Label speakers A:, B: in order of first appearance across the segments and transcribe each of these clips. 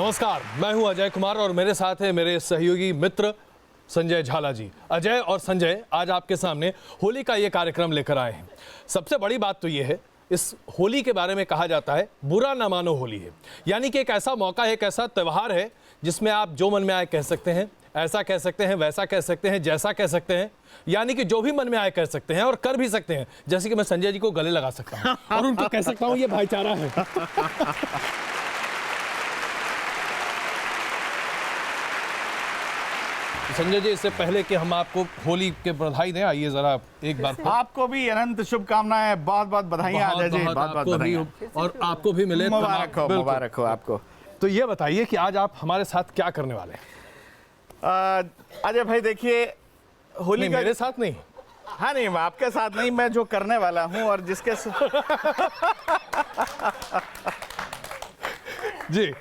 A: नमस्कार, मैं हूं अजय कुमार और मेरे साथ है मेरे सहयोगी मित्र संजय झाला जी। अजय और संजय आज आपके सामने होली का ये कार्यक्रम लेकर आए हैं। सबसे बड़ी बात तो ये है, इस होली के बारे में कहा जाता है बुरा ना मानो होली है, यानी कि एक ऐसा मौका है, एक ऐसा त्यौहार है जिसमें आप जो मन में आए कह सकते हैं, ऐसा कह सकते हैं, वैसा कह सकते हैं, जैसा कह सकते हैं, यानी कि जो भी मन में आए कह सकते हैं और कर भी सकते हैं। जैसे कि मैं संजय जी को गले लगा सकता हूं और उनको कह सकता हूं ये भाईचारा है। संजय जी, इससे पहले कि हम आपको होली के बधाई दें, आइए जरा एक बार
B: आपको भी अनंत शुभकामनाएं, बहुत बहुत बधाइयां अजय जी, बहुत बहुत बधाइयां
A: और आपको भी मिले
B: मुबारक हो आपको।
A: तो ये बताइए कि आज आप हमारे साथ क्या करने वाले हैं?
B: अजय भाई देखिए, होली का
A: मेरे साथ नहीं,
B: हाँ नहीं, आपके साथ नहीं, मैं जो करने वाला हूं और जिसके
A: जी,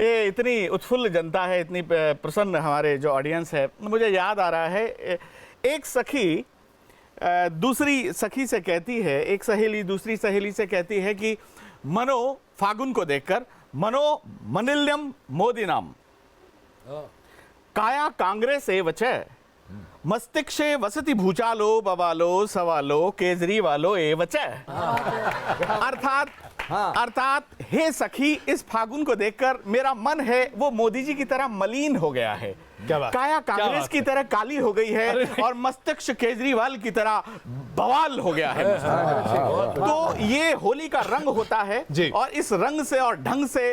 B: ये इतनी उत्फुल्ल जनता है, इतनी प्रसन्न हमारे जो ऑडियंस है, मुझे याद आ रहा है एक सखी दूसरी सखी से कहती है, एक सहेली दूसरी सहेली से कहती है कि मनो फागुन को देखकर मनो मनिल्यम मोदिनाम काया कांग्रेस एवच मस्तिष्के वसति भूचालो बवालो सवालो केजरीवालो एवच। अर्थात हे सखी, इस फागुन को देखकर मेरा मन है वो मोदी जी की तरह मलिन हो गया है, काया कांग्रेस की तरह काली हो गई है और मस्तिष्क केजरीवाल की तरह बवाल हो गया है। तो ये होली का रंग होता है और इस रंग से और ढंग से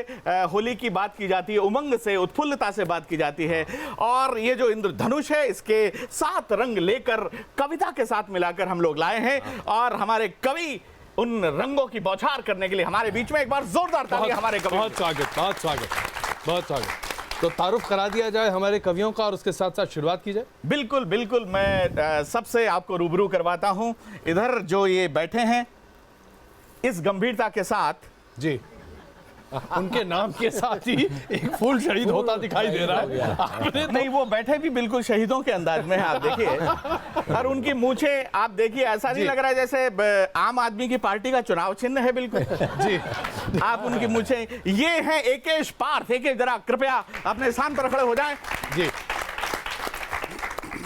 B: होली की बात की जाती है, उमंग से, उत्फुल्लता से बात की जाती है। और ये जो इंद्रधनुष है, इसके 7 रंग लेकर कविता के साथ मिलाकर हम लोग लाए हैं और हमारे कवि उन रंगों की बौछार करने के लिए हमारे बीच में। एक बार जोरदार तालियां हमारे कवि।
A: बहुत स्वागत, बहुत स्वागत, बहुत स्वागत। तो तारुफ करा दिया जाए हमारे कवियों का और उसके साथ साथ शुरुआत की जाए।
B: बिल्कुल बिल्कुल, मैं सबसे आपको रूबरू करवाता हूं। इधर जो ये बैठे हैं, इस गंभीरता के साथ जी,
A: उनके नाम के साथ ही एक फूल शहीद होता दिखाई दे रहा है। आपने तो...
B: नहीं, वो बैठे भी बिल्कुल शहीदों के अंदाज में है, आप देखिए। और उनकी मूछें आप देखिए, ऐसा नहीं लग रहा है जैसे आम आदमी की पार्टी का चुनाव चिन्ह है। बिल्कुल जी, आप उनकी मूछें, ये है एकेश पार्थ। एकेश जरा कृपया अपने स्थान पर खड़े हो जाएं जी।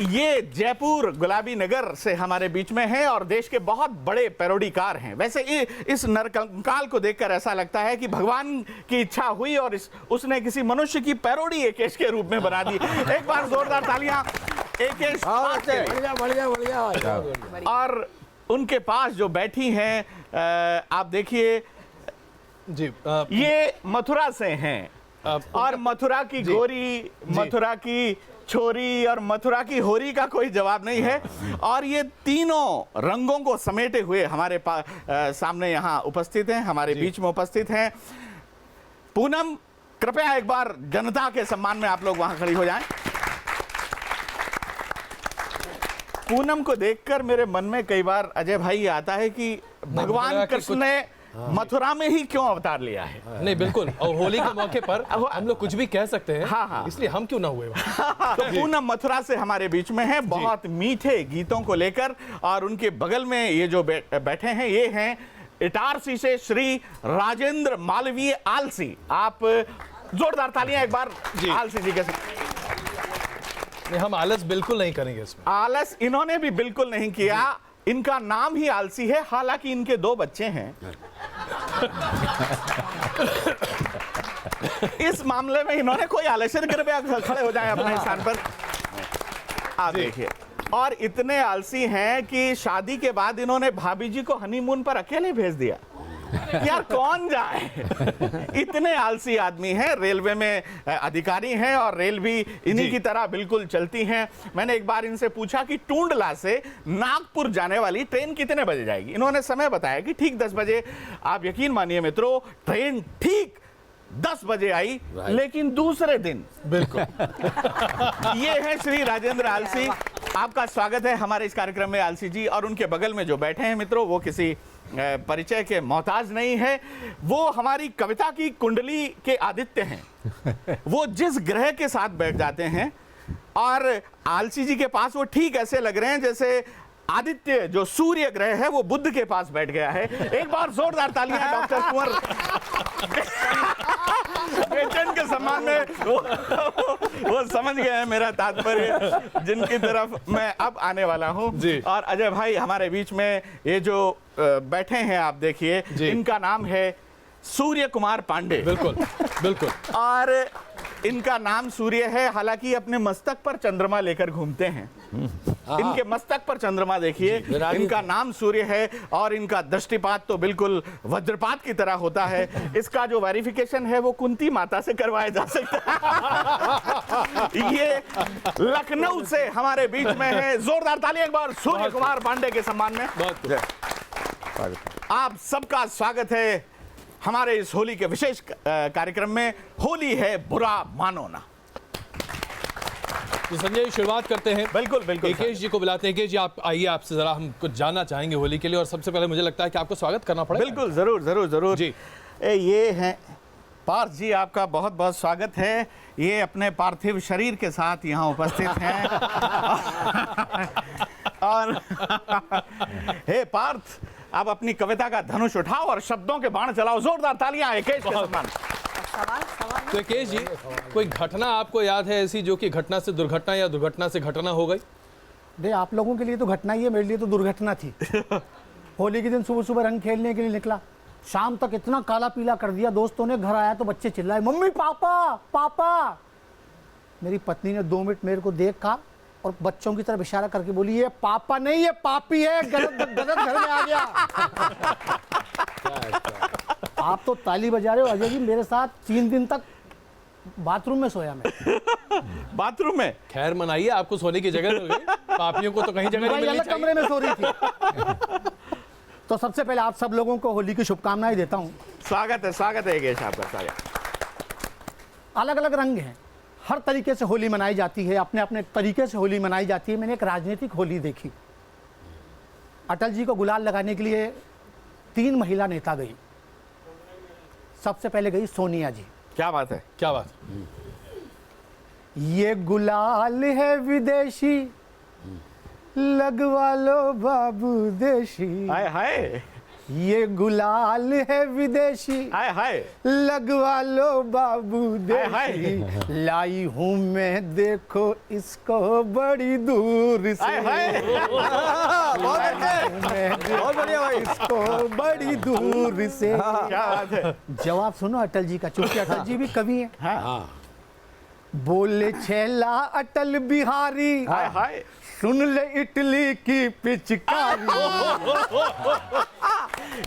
B: ये जयपुर गुलाबी नगर से हमारे बीच में है और देश के बहुत बड़े पैरोडीकार हैं। वैसे इस नरकंकाल को देखकर ऐसा लगता है कि भगवान की इच्छा हुई और उसने किसी मनुष्य की पैरोडी एकेश के रूप में बना दी। एक बार जोरदार तालियां एकेश। और उनके पास जो बैठी हैं, आप देखिए जी, ये मथुरा से हैं और मथुरा की गोरी, मथुरा की छोरी और मथुरा की होरी का कोई जवाब नहीं है। और ये तीनों रंगों को समेटे हुए हमारे सामने यहाँ उपस्थित हैं, हमारे बीच में उपस्थित हैं। पूनम, कृपया एक बार जनता के सम्मान में आप लोग वहां खड़ी हो जाएं। पूनम को देखकर मेरे मन में कई बार अजय भाई आता है कि भगवान कृष्ण ने मथुरा में ही क्यों अवतार लिया है।
A: नहीं, बिल्कुल, और होली के मौके पर हम लोग कुछ भी कह सकते हैं। हाँ। इसलिए हम क्यों ना हुए।
B: तो पूनम मथुरा से हमारे बीच में है, बहुत मीठे गीतों को लेकर। और उनके बगल में ये जो बैठे हैं, ये हैं इटारसी से श्री राजेंद्र मालवीय आलसी। आप जोरदार तालियां एक बार आलसी जी के साथ।
A: हम आलस बिल्कुल नहीं करेंगे इसमें।
B: आलस इन्होंने भी बिल्कुल नहीं किया, इनका नाम ही आलसी है, हालांकि इनके 2 बच्चे हैं। इस मामले में इन्होंने कोई आलस्य, कृपया खड़े हो जाएं अपने स्थान पर। आप देखिए, और इतने आलसी हैं कि शादी के बाद इन्होंने भाभी जी को हनीमून पर अकेले भेज दिया। यार कौन जाए, इतने आलसी आदमी हैं। रेलवे में अधिकारी हैं और रेल भी इन्हीं की तरह बिल्कुल चलती हैं। मैंने एक बार इनसे पूछा कि टूंडला से नागपुर जाने वाली ट्रेन कितने बजे जाएगी। इन्होंने समय बताया कि ठीक 10 बजे। आप यकीन मानिए मित्रों, ट्रेन ठीक 10 बजे आई, लेकिन दूसरे दिन। बिल्कुल। ये है श्री राजेंद्र आलसी। आपका स्वागत है हमारे इस कार्यक्रम में आलसी जी। और उनके बगल में जो बैठे हैं मित्रों, वो किसी परिचय के मोहताज नहीं है, वो हमारी कविता की कुंडली के आदित्य हैं। वो जिस ग्रह के साथ बैठ जाते हैं, और आलसी जी के पास वो ठीक ऐसे लग रहे हैं जैसे आदित्य जो सूर्य ग्रह है वो बुध के पास बैठ गया है। एक बार जोरदार तालियां डॉक्टर कुंवर। बेचैन के सम्मान में वो समझ गए हैं मेरा तात्पर्य, जिनकी तरफ मैं अब आने वाला हूं।
A: जी।
B: और अजय भाई हमारे बीच में ये जो बैठे हैं, आप देखिए, इनका नाम है सूर्य कुमार पांडे।
A: बिल्कुल बिल्कुल।
B: और इनका नाम सूर्य है, हालांकि अपने मस्तक पर चंद्रमा लेकर घूमते हैं। इनके मस्तक पर चंद्रमा देखिए, इनका नाम सूर्य है और इनका दृष्टिपात तो बिल्कुल वज्रपात की तरह होता है। इसका जो वेरिफिकेशन है वो कुंती माता से करवाया जा सकता है। ये लखनऊ से हमारे बीच में है। जोरदार ताली एक बार सूर्य कुमार पांडे के सम्मान में। आप सबका स्वागत है हमारे इस होली के विशेष कार्यक्रम में। होली है बुरा मानो ना।
A: तो संजय शुरुआत करते हैं।
B: बिल्कुल बिल्कुल।
A: एकेश जी को बुलाते हैं। एकेश जी आप आइए, आपसे जरा हम कुछ जानना चाहेंगे होली के लिए, और सबसे पहले मुझे लगता है कि आपको स्वागत करना पड़ेगा।
B: बिल्कुल, जरूर जरूर जरूर
A: जी।
B: ये हैं पार्थ जी, आपका बहुत बहुत स्वागत है। ये अपने पार्थिव शरीर के साथ यहाँ उपस्थित हैं। और हे पार्थ, आप अपनी कविता का धनुष उठाओ और शब्दों के बाण चलाओ। जोरदार तालियां एकेश के सम्मान।
A: तो एकेश जी, कोई घटना आपको याद है ऐसी जो कि घटना से दुर्घटना या दुर्घटना से घटना हो गई?
C: दे आप लोगों के लिए तो घटना ही है, मेरे लिए तो दुर्घटना थी। होली के दिन सुबह सुबह रंग खेलने के लिए निकला, शाम तक इतना काला पीला कर दिया दोस्तों ने। घर आया तो बच्चे चिल्लाए, मम्मी पापा पापा। मेरी पत्नी ने 2 मिनट मेरे को देखा और बच्चों की तरफ इशारा करके बोली, ये पापा नहीं ये पापी है, गलत घर में आ गया। आप तो ताली बजा रहे हो अजय जी, मेरे साथ 3 दिन तक बाथरूम में सोया मैं।
B: बाथरूम में?
A: खैर मनाइए, आपको सोने की जगह मिल गई। पापियों को तो कहीं जगह नहीं मिलनी चाहिए।
C: कमरे में सो रही थी। तो सबसे पहले आप सब लोगों को होली की शुभकामनाएं देता हूँ।
B: स्वागत है एकेश आपका। स्वागत।
C: अलग अलग रंग हैं, हर तरीके से होली मनाई जाती है, अपने अपने तरीके से होली मनाई जाती है। मैंने एक राजनीतिक होली देखी। अटल जी को गुलाल लगाने के लिए 3 महिला नेता गई। सबसे पहले गई सोनिया जी।
B: क्या बात है,
A: क्या बात।
C: ये गुलाल है विदेशी, लगवा लो बाबू देशी।
B: हाय हाय।
C: ये गुलाल है विदेशी,
B: हाय हाय।
C: लगवा लो बाबू
B: हाय
C: देशी। लाई हूँ मैं देखो इसको बड़ी दूर से।
B: हाय हाय।
C: बहुत बढ़िया भाई। इसको बड़ी दूर से।
B: क्या बात है।
C: जवाब सुनो अटल जी का, चूंकि अटल जी भी कवि हैं।
B: हाँ।
C: बोले छेला अटल बिहारी,
B: हाय हाय।
C: सुन ले इटली की पिचकारी।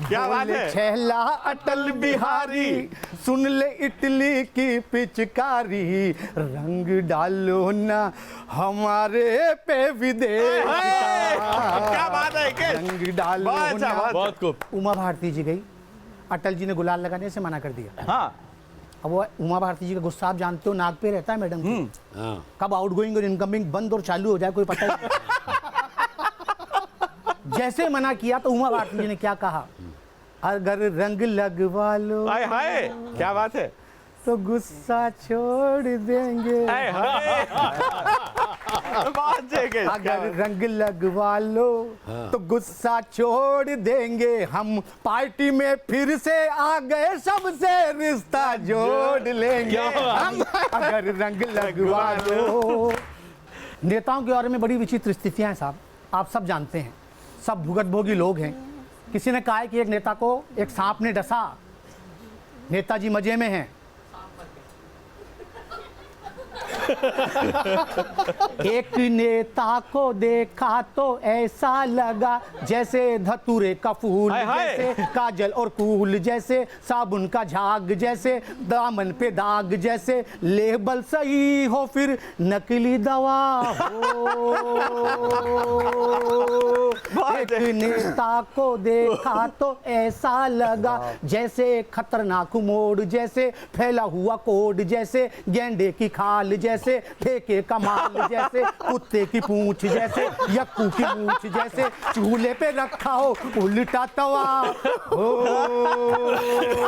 B: क्या बात
C: बोले
B: है।
C: छेला अटल बिहारी, सुन ले इटली की पिचकारी। रंग डालो ना हमारे पे विदेश का।
B: क्या बात है एकेश।
C: रंग डालो ना।
A: बहुत खूब।
C: उमा भारती जी गई, अटल जी ने गुलाल लगाने से मना कर दिया।
B: हाँ।
C: अब वो उमा भारती जी का गुस्सा आप जानते हो नाक पे रहता है मैडम की। कब आउटगोइंग और इनकमिंग बंद और चालू हो जाए कोई पता नहीं। जैसे मना किया तो उमा भारती जी ने क्या कहा, अगर रंग लगवा लो।
B: हाय हाय। क्या बात है।
C: तो गुस्सा छोड़ देंगे।
B: हाय हाय। बात है एकेश।
C: अगर रंग लगवा लो तो गुस्सा छोड़ देंगे। हम पार्टी में फिर से आ गए, सबसे रिश्ता जोड़ लेंगे हम। अगर रंग लगवा लो। नेताओं के बारे में बड़ी विचित्र स्थितियां हैं साहब, आप सब जानते हैं। सब भुगतभोगी लोग हैं। किसी ने कहा है कि एक नेता को एक सांप ने डसा, नेताजी मजे में हैं। एक नेता को देखा तो ऐसा लगा जैसे धतूरे का फूल, जैसे काजल और कूल, जैसे साबुन का झाग, जैसे दामन पे दाग, जैसे लेबल सही हो फिर नकली दवा हो। एक नेता को देखा तो ऐसा लगा जैसे खतरनाक मोड़, जैसे फैला हुआ कोड, जैसे गेंडे की खाल, जैसे ठेके का माल, जैसे कुत्ते की पूंछ, जैसे यक्कू की मूंछ, जैसे चूल्हे पे रखा हो उल्टा तवा हो।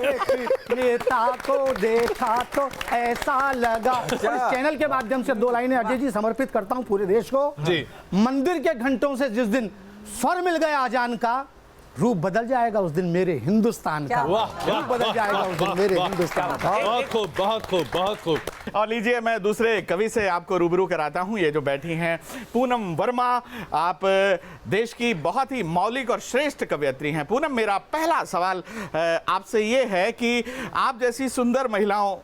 C: एक नेता को देखा तो ऐसा लगा। और इस चैनल के माध्यम से 2 लाइनें अजय जी समर्पित करता हूं पूरे देश को।
A: जी।
C: मंदिर के घंटों से जिस दिन स्वर मिल गया आजान का, रूप बदल जाएगा उस दिन मेरे हिंदुस्तान का।
A: वाह,
C: रूप बदल जाएगा उस दिन मेरे हिंदुस्तान का।
A: बहुत खूब, बहुत खूब, बहुत खूब।
B: और लीजिए मैं दूसरे कवि से आपको रूबरू कराता हूं। ये जो बैठी हैं पूनम वर्मा, आप देश की बहुत ही मौलिक और श्रेष्ठ कवयित्री हैं। पूनम, मेरा पहला सवाल आपसे ये है कि आप जैसी सुंदर महिलाओं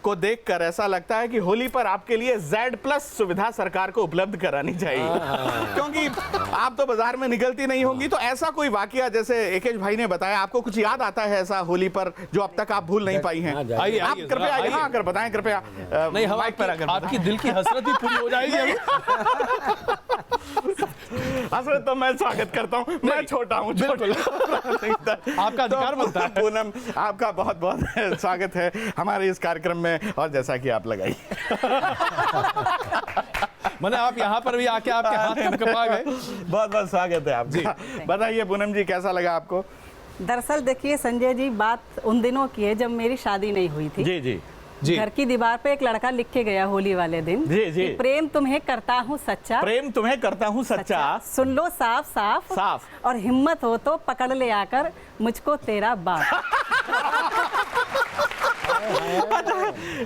B: को देखकर ऐसा लगता है कि होली पर आपके लिए Z+ सुविधा सरकार को उपलब्ध करानी चाहिए, क्योंकि आप तो बाजार में निकलती नहीं होंगी। तो ऐसा कोई वाकया, जैसे एकेश भाई ने बताया, आपको कुछ याद आता है ऐसा होली पर जो अब तक आप भूल नहीं पाई हैं?
A: आइए,
B: आप
A: आइए,
B: कृपया
A: आइए।
B: यहाँ आकर बताएं, कृपया।
A: नहीं, हम
B: माइक पर आकर
A: आपकी दिल की हसरत भी पूरी हो जाएगी अभी।
B: हसरत तो मैं स्वागत करता हूँ, मैं छोटा हूँ,
A: बिल्कुल। आपका अधिकार बनता है।
B: पूनम, आपका बहुत बहुत स्वागत है हमारे इस कार्यक्रम में। और जैसा कि आप लगाइए,
A: मैंने आप यहाँ पर भी आके आपके हाथ कंपकपा गए।
B: बहुत बहुत स्वागत है आपका। बताइए पूनम जी, कैसा लगा आपको?
D: दरअसल देखिए संजय जी, बात उन दिनों की है जब मेरी शादी नहीं हुई थी।
B: जी जी
A: जी।
D: घर की दीवार पे एक लड़का लिख के गया होली वाले दिन
B: जी, जी।
D: कि प्रेम तुम्हें करता हूँ सच्चा,
B: प्रेम तुम्हें करता हूँ सच्चा,
D: सुन लो साफ साफ
B: साफ।
D: और हिम्मत हो तो पकड़ ले आकर मुझको तेरा बाप।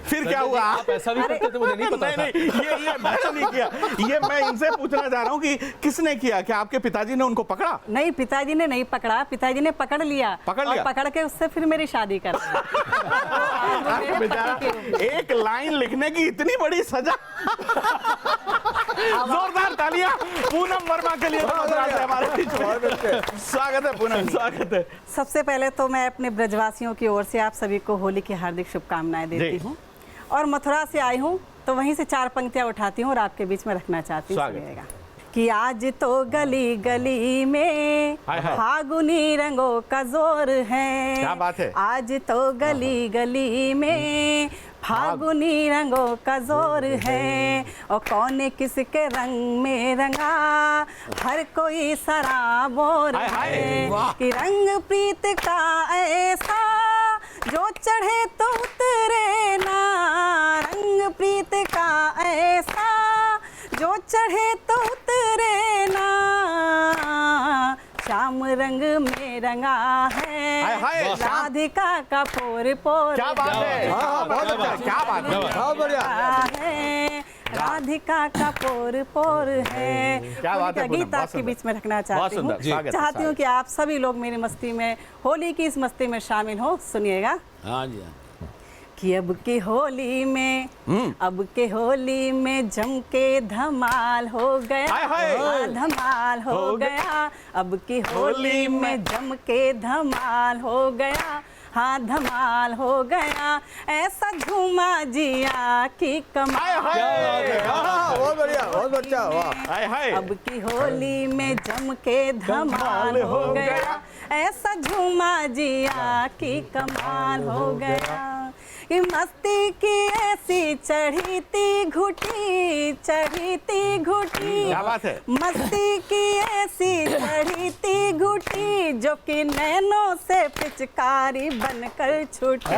B: फिर क्या हुआ?
A: आप ऐसा भी करते थे, मुझे नहीं पता था।
B: नहीं, ये मैंने नहीं किया। ये मैं इनसे पूछना चाह रहा हूँ कि किसने किया? क्या आपके पिताजी ने उनको पकड़ा?
D: नहीं, पिताजी ने नहीं पकड़ा, पिताजी ने पकड़ लिया।
B: पकड़ लिया?
D: और पकड़ के उससे फिर मेरी शादी कर दी।
B: अरे बेचारा, एक लाइन लिखने की इतनी बड़ी सजा। जोरदार तालियां पूनम वर्मा के लिए। हमारे स्वागत है पूनम, स्वागत है।
D: सबसे पहले तो मैं अपने ब्रजवासियों की ओर से आप सभी को होली की हार्दिक शुभकामनाएं देती हूँ। और मथुरा से आई हूँ तो वहीं से 4 पंक्तियां उठाती हूँ और आपके बीच में रखना चाहती हूँ। सुनिएगा कि आज तो गली गली में फागुनी रंगों का जोर है।
B: क्या बात है?
D: आज तो गली गली में फागुनी रंगों का जोर है। और कौन किसके रंग में रंगा, हर कोई सराबोर है। कि रंग प्रीत का ऐसा जो चढ़े तो उतरे ना, रंग प्रीत का ऐसा जो चढ़े तो उतरे ना। श्याम रंग में रंगा है राधिका का पोर पोर।
B: क्या बात है? बहुत अच्छा, क्या बात है?
C: बहुत बढ़िया।
D: है राधिका का पोर पोर है।
B: क्या बात है?
D: गीत आपके बीच में रखना
B: बहुत
D: चाहती हूँ।
B: सुंदर, स्वागत है,
D: चाहती हूँ कि आप सभी लोग मेरी मस्ती में, होली की इस मस्ती में शामिल हो। सुनिएगा।
E: हाँ जी।
D: कि अब के होली में, अब के होली में जम के धमाल हो गया। हाँ, धमाल हो गया। अब की होली में जम के धमाल हो गया। हाँ, धमाल हो गया। ऐसा झूमा जिया की कमाल।
C: बहुत बढ़िया, बहुत अच्छा। वाह।
D: अब की होली में जम के धमाल हो गया। ऐसा झूमा जिया की कमाल हो गया। कि मस्ती की ऐसी चढ़ी थी घुटी, चढ़ी थी घुटी।
B: क्या बात है?
D: मस्ती की ऐसी चढ़ी थी घुटी जो कि नैनों से पिचकारी बनकर छूटी।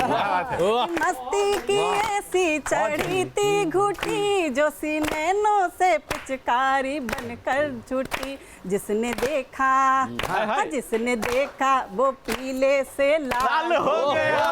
D: मस्ती की ऐसी चढ़ी थी घुटी जो सी नैनों से पिचकारी बनकर छूटी। जिसने देखा, जिसने देखा वो पीले से लाल
B: हो गया।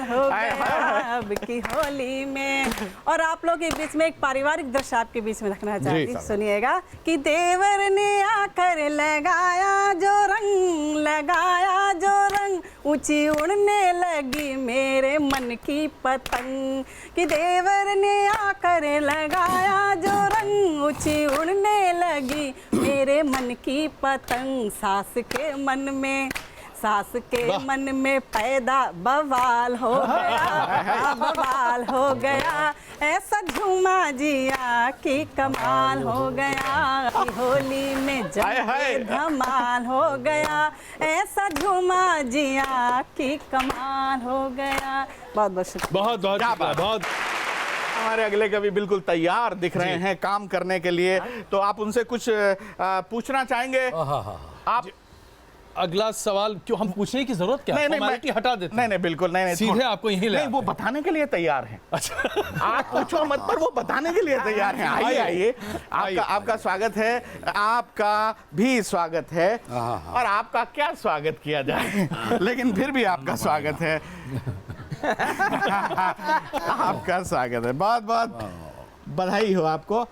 D: हो गया अब की होली में। और आप लोग के बीच में एक पारिवारिक दृश्य आपके बीच में रखना चाहती हूँ। सुनिएगा कि देवर ने आकर लगाया जो रंग, लगाया जो रंग, ऊंची उड़ने लगी मेरे मन की पतंग। कि देवर ने आकर लगाया जो रंग, ऊंची उड़ने लगी मेरे मन की पतंग। सास के मन में, सास के मन में पैदा बवाल हो गया। बवाल हो गया। ऐसा झूमा जिया की कमाल हो गया। होली में जम के धमाल हो गया। ऐसा झूमा जिया की कमाल हो गया। बहुत बहुत शुक्रिया।
A: बहुत बहुत शुक्रिया, बहुत।
B: हमारे अगले कवि बिल्कुल तैयार दिख रहे हैं काम करने के लिए, तो आप उनसे कुछ पूछना चाहेंगे? आप
A: अगला सवाल क्यों हम पूछने की जरूरत क्या है? फॉर्मेलिटी हटा देते हैं।
B: नहीं बिल्कुल नहीं
A: सीधे आपको यहीं ले
B: नहीं, वो
A: आते हैं।
B: बताने के लिए तैयार हैं।
A: अच्छा
B: आप पूछो मत, पर वो बताने के लिए तैयार हैं। आइए आइए, आपका स्वागत है, आपका भी स्वागत है, और आपका क्या स्वागत किया जाए, लेकिन फिर भी आपका स्वागत है। आपका स्वागत है, बहुत बहुत बधाई हो आपको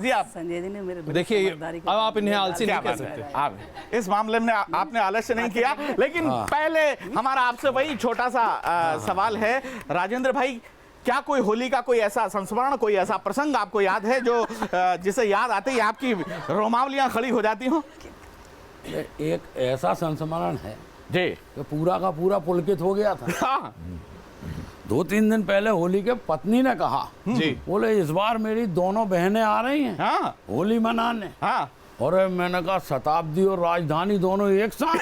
B: जी। आप
D: संजय जी ने मेरे
A: देखिए, अब आप इन्हें आलसी नहीं कह सकते।
B: आप इस मामले में आपने आलस्य नहीं किया, लेकिन पहले हमारा आपसे वही छोटा सा सवाल है राजेंद्र भाई, क्या कोई होली का कोई ऐसा संस्मरण, कोई ऐसा प्रसंग आपको याद है जो जिसे याद आते ही आपकी रोमावलियां खड़ी हो जाती हो?
E: एक ऐसा संस्मरण है
B: जी
E: कि पूरा का पूरा पुलकित हो गया था।
B: हाँ
E: 2-3 दिन पहले होली के पत्नी ने कहा,
A: जी
E: बोले इस बार मेरी दोनों बहनें आ रही हैं
B: हाँ
E: होली मनाने।
B: हाँ
E: और मैंने कहा शताब्दी और राजधानी दोनों एक साथ।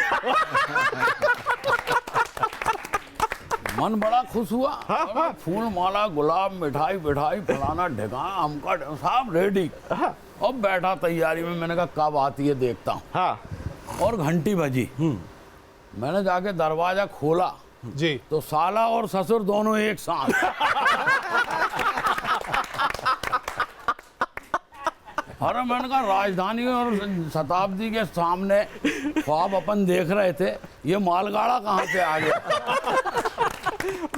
E: मन बड़ा खुश हुआ। और फूल माला गुलाब मिठाई बिठाई फलाना ढिकाना हमका सब रेडी। अब बैठा तैयारी में, मैंने कहा कब आती है देखता हूँ।
B: हाँ
E: और घंटी बजी, मैंने जाके दरवाजा खोला
A: जी
E: तो साला और ससुर दोनों एक साथ। अरे मैंने कहा राजधानी और शताब्दी के सामने ख्वाब अपन देख रहे थे, ये मालगाड़ा कहाँ से आ गया।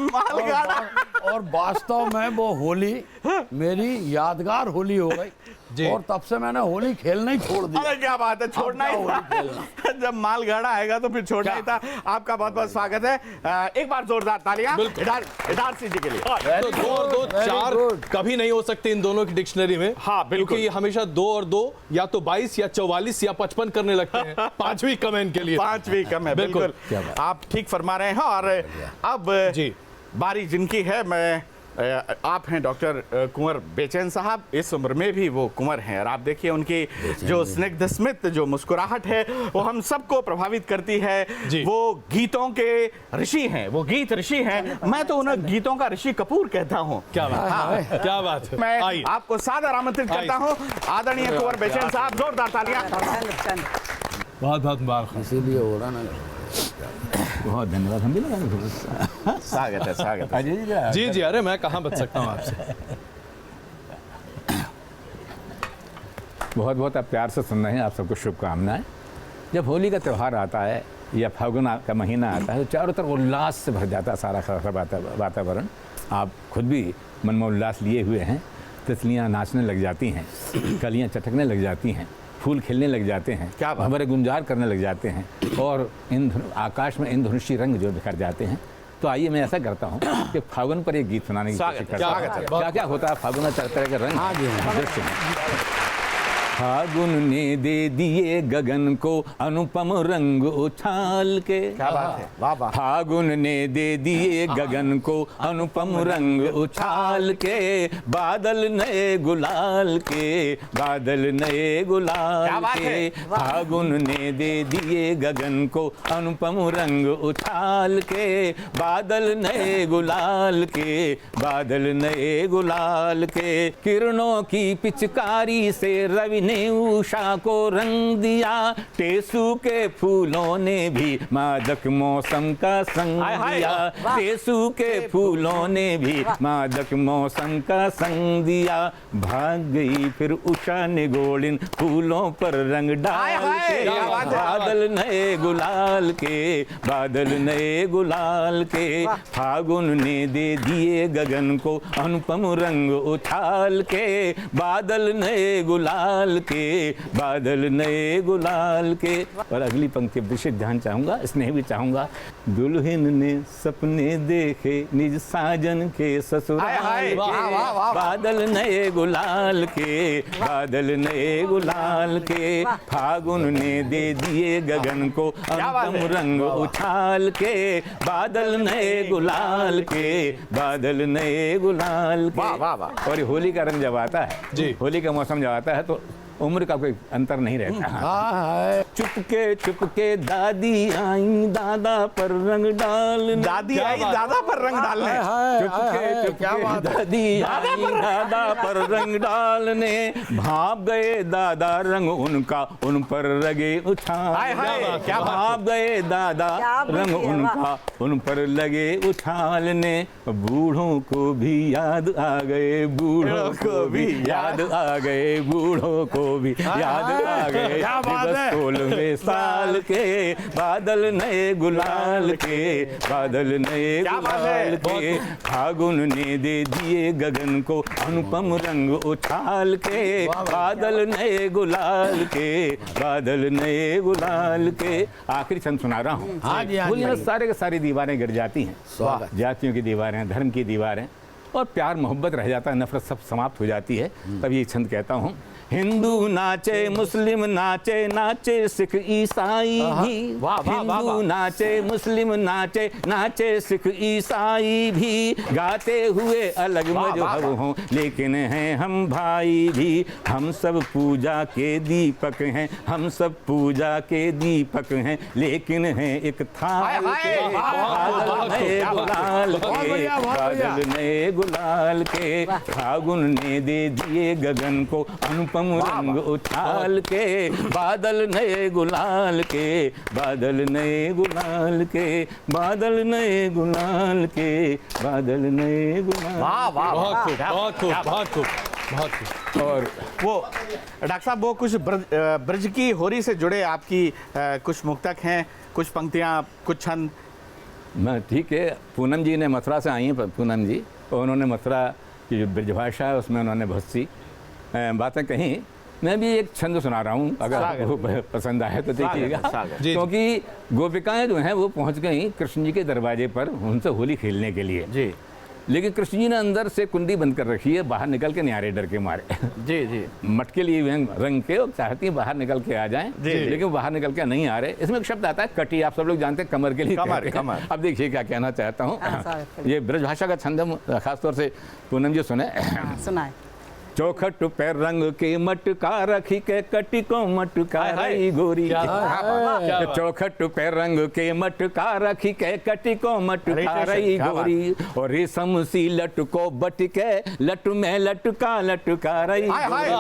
B: मालगाड़ा।
E: और वास्तव में वो होली मेरी यादगार होली हो गई
A: जी।
E: और तब से मैंने होली खेलना ही छोड़ दिया।
B: अरे क्या बात है, छोड़ना ही
E: होली
B: था।
E: खेलना।
B: जब मालगाड़ा आएगा तो फिर छोड़ना ही था। आपका बहुत बहुत स्वागत है। एक बार जोरदार तालियां इधार सी जी के लिए।
A: तो 2 और 2
E: Very
A: 4
E: good.
A: कभी नहीं हो सकते इन दोनों की डिक्शनरी में।
B: हाँ, बिल्कुल।
A: क्योंकि ये हमेशा 2 और 2 या तो 22 या 44 या 55 करने लगते हैं। 5वीं कमेंट के लिए
B: 5वीं कम है।
A: बिल्कुल।
B: बिल्कुल आप ठीक फरमा रहे हैं। और अब
A: जी
B: बारी जिनकी है, मैं आप हैं डॉक्टर कुंवर बेचैन साहब। इस उम्र में भी वो कुंवर हैं, और आप देखिए उनकी जो स्निग्ध स्मित जो मुस्कुराहट है वो हम सबको प्रभावित करती है।
A: जी।
B: वो गीतों के ऋषि हैं, वो गीत ऋषि हैं। मैं तो उन्हें गीतों का ऋषि कपूर कहता हूँ।
A: क्या बात है, क्या बात है।
B: मैं
A: आइए।
B: आपको सादर आमंत्रित करता हूँ, आदरणीय कुंवर बेचैन साहब, जोरदार तालियां।
A: बहुत बहुत मुबारक हो।
E: इसीलिए हो रहा ना।
F: बहुत धन्यवाद, हम भी लगाने।
B: स्वागत है, स्वागत है।
F: अजय जी
A: जी जी, अरे मैं कहाँ बच सकता हूँ आपसे।
F: बहुत बहुत आप प्यार से सुन रहे हैं, आप सबको शुभकामनाएं। जब होली का त्यौहार आता है या फागुन का महीना आता है तो चारों तरफ उल्लास से भर जाता है सारा वातावरण। आप खुद भी मन में उल्लास लिए हुए हैं। तितलियाँ नाचने लग जाती हैं, कलियाँ चटकने लग जाती हैं, फूल खिलने लग जाते हैं,
B: क्या बात।
F: हमारे गुंजार करने लग जाते हैं, और आकाश में इंद्रधनुषी रंग जो बिखर जाते हैं। तो आइए मैं ऐसा करता हूँ कि फागुन पर एक गीत सुनाने की कोशिश करता हूँ। क्या क्या होता है फागुन में, तरह तरह के रंग दृश्य हैं। फागुन ने दे दिए गगन को अनुपम रंग उछाल के।
B: क्या बात है, वाह वाह।
F: फागुन ने दे दिए गगन को अनुपम रंग उछाल के, बादल नए गुलाल के, बादल नए
B: क्या
F: गुलाल
B: बात
F: के।
B: है।
F: फागुन ने दे दिए गगन को अनुपम रंग उछाल के, बादल नए गुलाल के, बादल नए गुलाल के। किरणों की पिचकारी से रवि ने उषा को रंग दिया, टेसू के फूलों ने भी मादक मौसम का संग दिया, टेसू के फूलों ने भी मादक मौसम का संग दिया। भाग गई फिर उषा निगोड़िन फूलों पर रंग डाल के, बादल नए गुलाल के, बादल नए गुलाल के। फागुन ने दे दिए गगन को अनुपम रंग उछाल के, बादल नए गुलाल के, बादल नए गुलाल के। और अगली पंक्ति विशेष ध्यान चाहूंगा, स्नेह भी चाहूंगा। दुल्हन ने सपने देखे निज साजन के ससुराल के, बादल नए गुलाल के, बादल नए गुलाल के। फागुन ने दे दिए गगन को अनुपम रंग उछाल के, बादल नए गुलाल के, बादल नए गुलाल के।
B: वाह वाह वाह।
F: और होली का रंग जब आता है
A: जी।
F: होली का मौसम जब आता है तो उम्र का कोई अंतर नहीं रहता। चुपके दादी आई दादा पर रंग डाल,
B: दादी आई दादा पर रंग डालने।
F: चुपके दादी आई दादा पर रंग डालने, भाप गए दादा रंग उनका उन पर लगे उछाल।
B: हाय हाय, क्या बात।
F: भाप गए दादा
D: क्या बात
F: रंग
D: है,
F: उनका उन पर लगे उछालने, बूढ़ों को भी याद आ गए, बूढ़ों को भी याद आ गए, बूढ़ों को भी याद आ गए।
E: क्या बात है।
F: 16वें साल के बादल नए गुलाल के, बादल नए
B: क्या बात है।
F: गुलाल के, फागुन ने दे दिए गगन को अनुपम रंग उछाल के, बादल नए गुलाल के, बादल नए गुलाल के। आखिरी छंद सुना रहा हूँ।
E: हाँ जी, हाँ
F: बोलिए
E: जी।
F: ना, सारे के सारी दीवारें गिर जाती हैं, जातियों की दीवारें, धर्म की दीवारें, और प्यार मोहब्बत रह जाता है, नफरत सब समाप्त हो जाती है। तब ये छंद कहता हूँ, हिंदू नाचे मुस्लिम नाचे, नाचे सिख ईसाई भी, हिंदू नाचे मुस्लिम नाचे, नाचे सिख ईसाई भी, गाते हुए अलग मजहब हों लेकिन हैं हम भाई भी, हम सब पूजा के दीपक हैं, हम सब पूजा के दीपक हैं, लेकिन हैं एक थाल के, बादल नए गुलाल के, बादल नए गुलाल के, फागुन ने दे दिए गगन को अनुपम रंग उछाल के, बादल नए गुलाल के, बादल नए गुलाल के, बादल नए गुलाल के, बादल नए गुलाल।
B: वाह वाह,
A: बहुत खूब, बहुत खूब, बहुत खूब, बहुत खूब।
F: और
B: वो डॉक्टर साहब, वो कुछ ब्रज की होरी से जुड़े आपकी कुछ मुक्तक हैं, कुछ पंक्तियां, कुछ छंद।
F: मैं ठीक है, पूनम जी ने मथुरा से आई हैं, पूनम जी, और उन्होंने मथुरा की जो ब्रजभाषा है उसमें उन्होंने बहुत सी बातें कहीं। मैं भी एक छंद सुना रहा हूँ, अगर वो पसंद आए तो देखिएगा।
A: जी।
F: क्योंकि गोपिकाएं जो हैं वो पहुँच गई कृष्ण जी के दरवाजे पर उनसे होली खेलने के लिए,
B: जी
F: लेकिन कृष्ण जी ने अंदर से कुंडी बंद कर रखी है, बाहर निकल के नहीं आ रहे डर के मारे।
B: जी जी
F: मटके लिए हुए हैं रंग के, और चाहती हैं बाहर निकल के आ जाएं, लेकिन बाहर निकल के नहीं आ रहे। इसमें एक शब्द आता है कटी, आप सब लोग जानते हैं, कमर के लिए
B: कमर,
F: कहते हैं।
B: कमर।
F: अब देखिए क्या कहना चाहता हूँ।
D: sorry,
F: ये ब्रजभाषा का छंद है, खासतौर से पूनम जी सुने।
D: सुनाए।
F: चौखट पे रंग के मटका रखी के, कटी को मटका रही गोरी। चौखट पे रंग के मटका रखी के, कटी को मटका रही गोरी, और रेशम सी लट को बट के, लट में लटका लटका रही गोरी।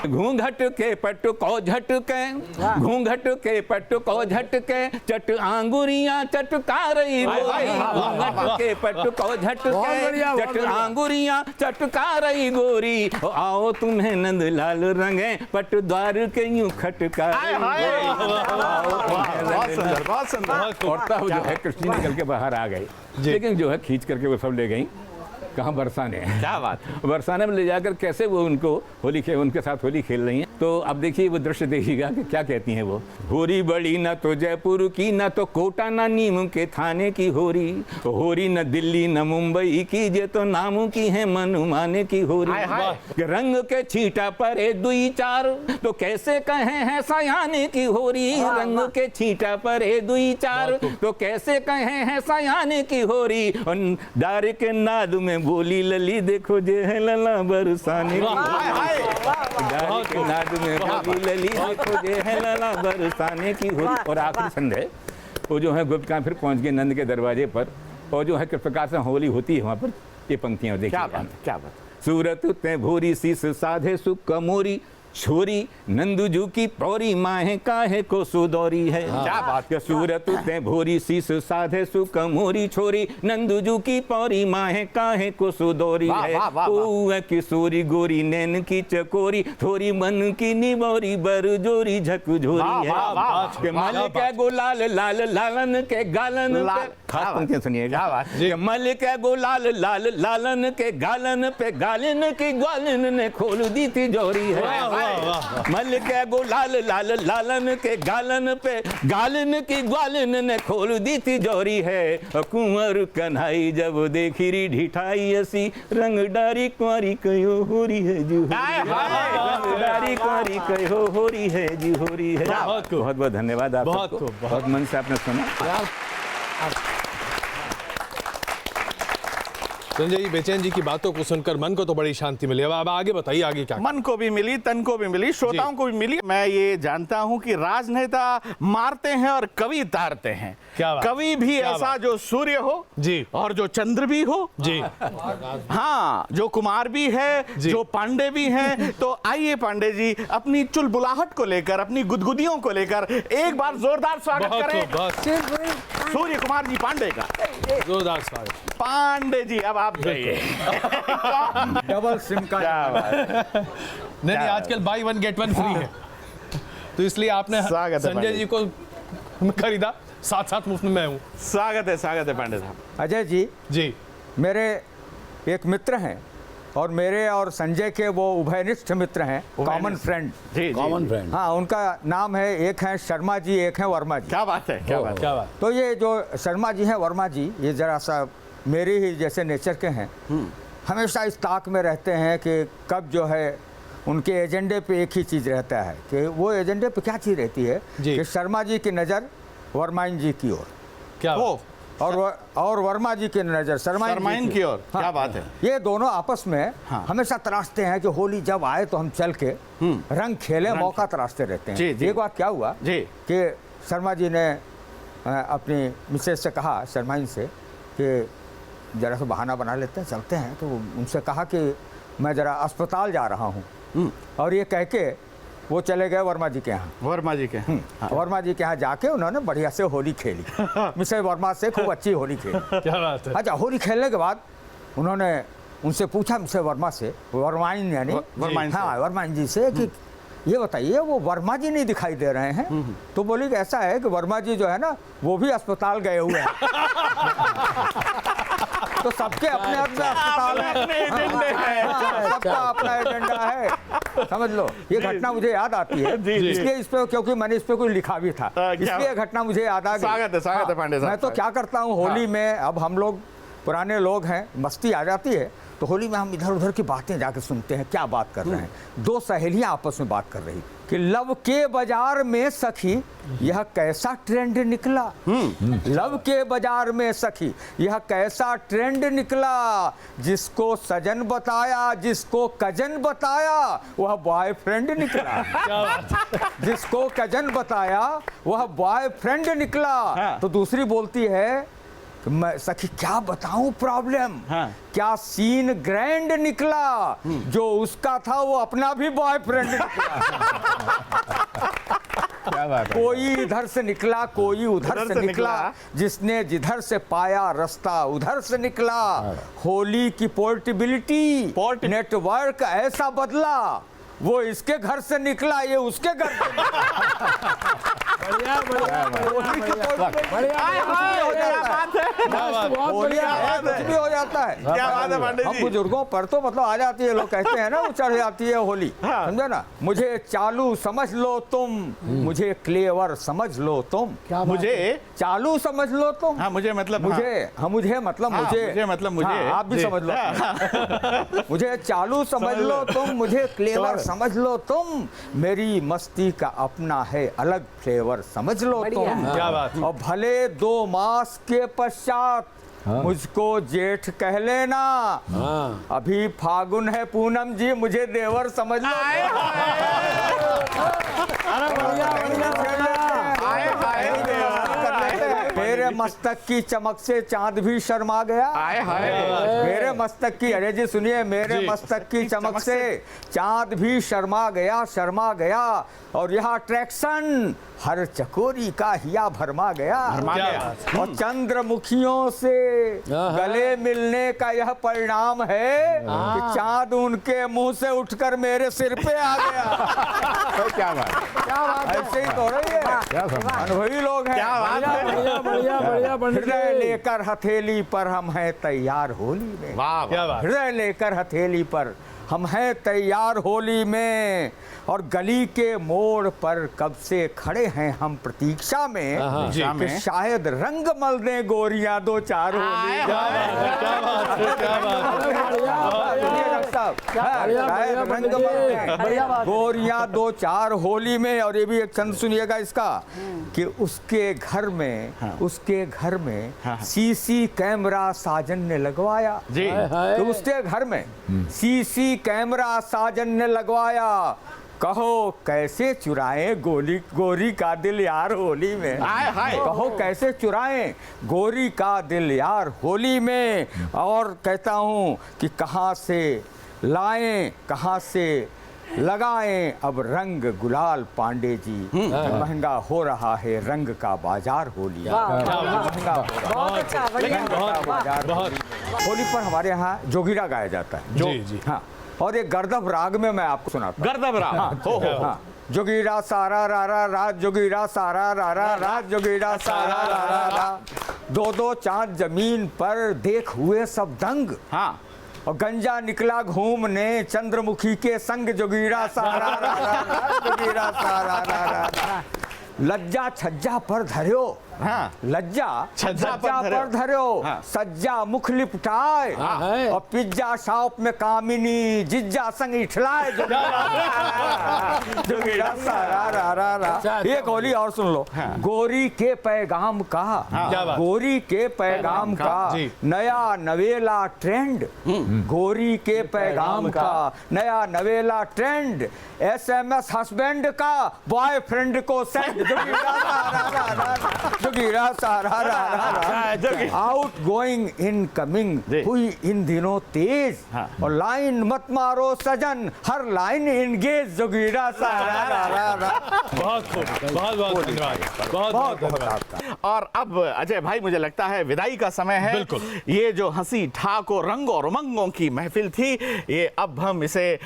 F: घूंघट के पट को झटके, घूंघट के पट को झटके, चट आंगुरियां चटका रही गोरी। घूंघट के पट को झटके, चट आंगुरियां चटका रही गोरी, आओ तुम्हें नंद लाल रंगे, पट द्वार के यूं खटका।
B: बहुत सुंदर, बहुत सुंदर।
F: और तब जो है कृष्ण जी निकल के बाहर आ गए, लेकिन जो है खींच करके वो सब ले गई कहाँ, बरसाने।
B: क्या बात।
F: बरसाने में ले जाकर कैसे वो उनको उनके साथ होली खेल रही हैं। तो अब देखिए वो दृश्य देखिएगा कि क्या कहती हैं वो। होरी बड़ी न तो जयपुर की, न तो कोटा न नीम के थाने की होरी, होरी न दिल्ली न मुंबई की, जे तो नामों की है मन माने की होरी। रंग के छीटा परे दुई चार, तो कैसे कहे हैं सयाने की होरी। रंग के छीटा परे दुई चार, तो कैसे कहे हैं सयाने की होरी। डार के नाद में बोली लली, देखो जे है लला बरसाने की डार के नाद में बोली लली, देखो जे है लला बरसाने की होरी। और आखिरी छंद है, वो जो है गोपिकाएं फिर पहुंच गए नंद के दरवाजे पर, और जो है किस प्रकार से होली होती है वहां पर, ये पंक्तियां देखिए।
B: क्या बात।
F: सूरत ते भोरी शीस साधे सुख मोरी, छोरी नंदुजू की पौरी माहे काहे को सुदौरी है।
B: क्या बात।
F: सूरत ते भोरी शीस साधे सुख मोरी, छोरी नंदुजू की पौरी माहे काहे को सुदौरी है। ओ किशोरी गोरी नैन की चकोरी, थोड़ी मन की निबोरी, बरजोरी झकझोरी है। के मल के गुलाल लाल लालन के गालन पे, खास पंक्तियां सुनिएगा। मल के गुलाल लाल लालन के गालन पे, गालन की ग्वालन ने खोल दी तिजोरी है। मल के गुलाल लाल लालन के गालन पे, गालन की ग्वालन ने खोल दी तिजोरी है। कुंवर कन्हई जब देखी री ढिठाई ऐसी, रंग डारी कुंवारी कयो होरी है जी, रंग डारी कुंवारी कयो होरी है जी, होरी है। बहुत बहुत धन्यवाद आप सबको, बहुत मन से आपने सुना।
A: संजय जी, बेचैन जी की बातों को सुनकर मन को तो बड़ी शांति मिली। अब आगे बताइए, आगे क्या?
B: मन को भी मिली, तन को भी मिली, श्रोताओं को भी मिली। मैं ये जानता हूं कि राजनेता मारते हैं और कवि तारते हैं।
A: क्या बात?
B: कवि भी
A: क्या
B: ऐसा
A: बात?
B: जो सूर्य हो
A: जी,
B: और जो चंद्र भी हो
A: जी,
B: हाँ, जो कुमार भी है,
A: जी।
B: जो पांडे भी हैं। तो आइए पांडे जी, अपनी चुलबुलाहट को लेकर, अपनी गुदगुदियों को लेकर एक बार जोरदार स्वागत
A: बहुत
B: करें
A: खूब, बहुत
B: सूर्य कुमार जी पांडे का।
A: जोरदार स्वागत।
B: पांडे जी, अब आप जाइए।
C: डबल सिम का
B: क्या बात।
A: नहीं, आजकल बाई 1 गेट 1 फ्री है, तो इसलिए आपने
B: स्वागत है
A: संजय
B: पांडे
A: जी को खरीदा, साथ साथ मुफ्त में मैं हूँ।
B: स्वागत है पांडे साहब।
C: अजय जी
A: जी,
C: मेरे एक मित्र हैं और मेरे और संजय के वो उभयनिष्ठ मित्र हैं, कॉमन फ्रेंड।
B: जी,
E: कॉमन फ्रेंड।
C: हाँ, उनका नाम है, एक है शर्मा जी, एक है वर्मा जी।
B: क्या बात है, क्या बात है।
A: क्या बात।
C: तो ये जो शर्मा जी हैं, वर्मा जी, ये जरा सा मेरे ही जैसे नेचर के हैं। हमेशा इस ताक में रहते हैं कि कब जो है उनके एजेंडे पे एक ही चीज़ रहता है कि वो एजेंडे पे क्या चीज़ रहती है
A: जी।
C: कि शर्मा जी की नज़र वर्माइन जी की ओर
A: क्या
B: ओ,
A: बात।
C: और वर्मा जी की नज़र
B: शर्माइन की ओर।
C: हाँ।
B: क्या बात है।
C: ये दोनों आपस में
B: हाँ।
C: हमेशा तराशते हैं कि होली जब आए तो हम चल के रंग खेलें, मौका तराशते रहते हैं।
B: जी, जी।
C: एक बार क्या हुआ
B: जी।
C: कि शर्मा जी ने अपनी मिसेज से कहा, शर्माइन से, कि ज़रा सा बहाना बना लेते हैं, चलते हैं। तो उनसे कहा कि मैं ज़रा अस्पताल जा रहा हूँ, और ये कह के वो चले गए वर्मा जी के यहाँ।
B: वर्मा जी के।
C: वर्मा जी के यहाँ जाके उन्होंने बढ़िया से होली खेली। मिसेज वर्मा से खूब अच्छी होली खेली।
A: क्या बात है।
C: अच्छा, होली खेलने के बाद उन्होंने उनसे पूछा, मिसेज वर्मा से, वर्माइन यानी
B: वर्माइन से।
C: हाँ, वर्माइन जी से, कि ये बताइए वो वर्मा जी नहीं दिखाई दे रहे हैं। तो बोली कि ऐसा है कि वर्मा जी जो है ना, वो भी अस्पताल गए हुए हैं। तो सबके अपने अपने अस्पताल
B: अपने एजेंडे हैं।
C: हैं, सबका अपना एजेंडा है, समझ लो। ये घटना मुझे याद आती है,
B: जी, जी।
C: इसलिए इस पे, क्योंकि मैंने इस पे कुछ लिखा भी था,
B: क्या?
C: इसलिए घटना मुझे याद आ गई।
B: स्वागत है पांडे साहब।
C: मैं तो क्या करता हूँ होली में, अब हम लोग पुराने लोग हैं, मस्ती आ जाती है, तो होली में हम इधर उधर की बातें जाके सुनते हैं, क्या बात कर रहे हैं। दो सहेलियां आपस में बात कर रही कि लव के बाजार में सखी यह कैसा ट्रेंड निकला। लव के बाजार में सखी यह कैसा ट्रेंड निकला, जिसको सजन बताया, जिसको कजन बताया, वह बॉयफ्रेंड निकला।
A: क्या बात।
C: जिसको कजन बताया वह बॉयफ्रेंड निकला।
B: हाँ।
C: तो दूसरी बोलती है कि मैं सखी क्या बताऊं प्रॉब्लम,
B: हाँ।
C: क्या सीन ग्रैंड निकला, जो उसका था वो अपना भी बॉयफ्रेंड निकला।
B: क्या बात है।
C: कोई इधर से निकला, कोई उधर से निकला, जिसने जिधर से पाया रास्ता उधर से निकला। होली की पोर्टेबिलिटी नेटवर्क ऐसा बदला, वो इसके घर से निकला, ये उसके घर से होली की portability हो जाता है। होली है, कुछ भी हो जाता है।
B: क्या बात है पांडे
C: हम
B: जी।
C: बुजुर्गों पर तो मतलब आ जाती है, लोग कहते हैं ना, वो चढ़ जाती है होली, समझे ना। मुझे चालू समझ लो तुम, मुझे क्लेवर समझ लो तुम।
B: मुझे
C: चालू समझ लो तुम।
B: हाँ, मुझे मतलब
C: मुझे मुझे मतलब
B: हाँ,
C: मुझे
B: मुझे मतलब मुझे।
C: हाँ, आप भी
B: जी।
C: समझ लो। मुझे चालू समझ लो तुम, मुझे क्लेवर समझ लो तुम, मेरी मस्ती का अपना है अलग फ्लेवर समझ लो तुम।
A: क्या बात।
C: और भले 2 मास के पश्चात मुझको जेठ कह लेना, अभी फागुन है पूनम जी, मुझे देवर समझ लो। मेरे मस्तक की चमक से चांद भी शर्मा गया। मेरे मस्तक की, अरे जी सुनिए, मेरे मस्तक की चमक से चांद भी शर्मा गया, शर्मा गया। और यह अट्रैक्शन हर चकोरी का हिया भरमा गया। और चंद्रमुखियों से गले मिलने का यह परिणाम है कि चांद उनके मुंह से उठकर मेरे सिर पे आ गया।
B: क्या बात।
C: ऐसे ही तो रही है, अनुभवी लोग हैं।
B: क्या बात है।
C: हृदय लेकर हथेली पर हम हैं तैयार होली में।
B: वाह,
A: क्या बात।
C: हृदय लेकर हथेली पर हम हैं तैयार होली में। और गली के मोड़ पर कब से खड़े हैं हम प्रतीक्षा में
A: जी,
C: कि शायद रंग मल दें गोरियां 2-4 होली।
A: क्या बात है, क्या बात है।
C: सुनिए डॉक्टर साहब,
G: साहब
E: बढ़िया,
G: शायद
E: बढ़िया,
G: रंग
E: बढ़िया।
G: बनते हैं।
D: बढ़िया बात है।
G: गोरियां दो चार होली में। और ये भी एक छंद सुनिएगा इसका कि उसके घर में सीसी कैमरा साजन ने लगवाया
B: जी
G: तो उसके घर में सीसी कैमरा साजन ने लगवाया। कहो कैसे चुराएं गोरी का दिल यार होली में।
B: हाय हाय।
G: कहो कैसे चुराएं गोरी का दिल यार होली में। और कहता हूं कि कहां से लाएं कहां से लगाएं अब रंग गुलाल पांडे जी। महंगा हो रहा है रंग का बाजार होली में। महंगा हो रहा
D: बहुत अच्छा, बढ़िया।
G: है रंग का बाजार होली में। होली पर हमारे यहाँ जोगिरा गाया जाता है।
A: जी जी।
G: हाँ, और एक गर्दभ राग में मैं आपको सुनाता हूँ।
B: गर्दभ राग। हो
G: हाँ, जोगीरा सारा रा रात जोगीरा सारा रा रात जोगीरा सारा रा दो दो चांद जमीन पर देख हुए सब दंग।
B: हाँ
G: और गंजा निकला घूमने चंद्रमुखी के संग जोगीरा सारा रा जोगीरा सारा रा लज्जा छज्जा पर धर्यो।
B: हाँ
G: लज्जा
B: छज्जा पर
G: धर्यो
B: हाँ।
G: सज्जा मुख लिपटाए और पिज्जा शॉप में कामिनी जिज्जा संग इठलाए जोगीरा सारा रा रा। एक होली और सुन लो। गोरी के पैगाम का
A: क्या बात?
G: गोरी के पैगाम का
A: जी।
G: नया नवेला ट्रेंड। गोरी के पैगाम का नया नवेला ट्रेंड SMS हस्बैंड का बॉयफ्रेंड को सेंड जोगीरा सारा रा आउट गोइंग इन कमिंग हुई इन दिनों तेज। और लाइन मत मारो सजन हर लाइन इंगेज जोगीरा सारा रा।
A: बहुत खूब, बहुत बहुत धन्यवाद, बहुत बहुत धन्यवाद।
B: और अब अजय भाई मुझे लगता है विदाई का समय है।
A: बिल्कुल।
B: ये जो हंसी ठाको रंगों और उमंगों की महफिल थी ये अब हम इसे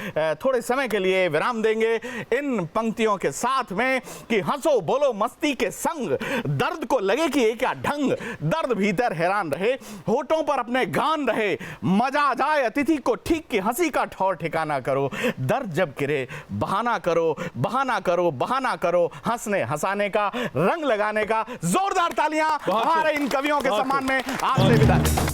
B: थोड़े समय के लिए विराम देंगे इन पंक्तियों के साथ में कि हंसो बोलो मस्ती के संग दर्द को लगे कि ये क्या ढंग। दर्द भीतर हैरान रहे होठों पर अपने गान रहे मजा आ जाए अतिथि को ठीक की हंसी का ठौर ठिकाना करो। दर्द जब गिरे बहाना करो बहाना करो बहाना करो हंसने हंसाने का रंग लगाने का। जोरदार तालियां हमारे इन कवियों के सम्मान में। आपसे विदा।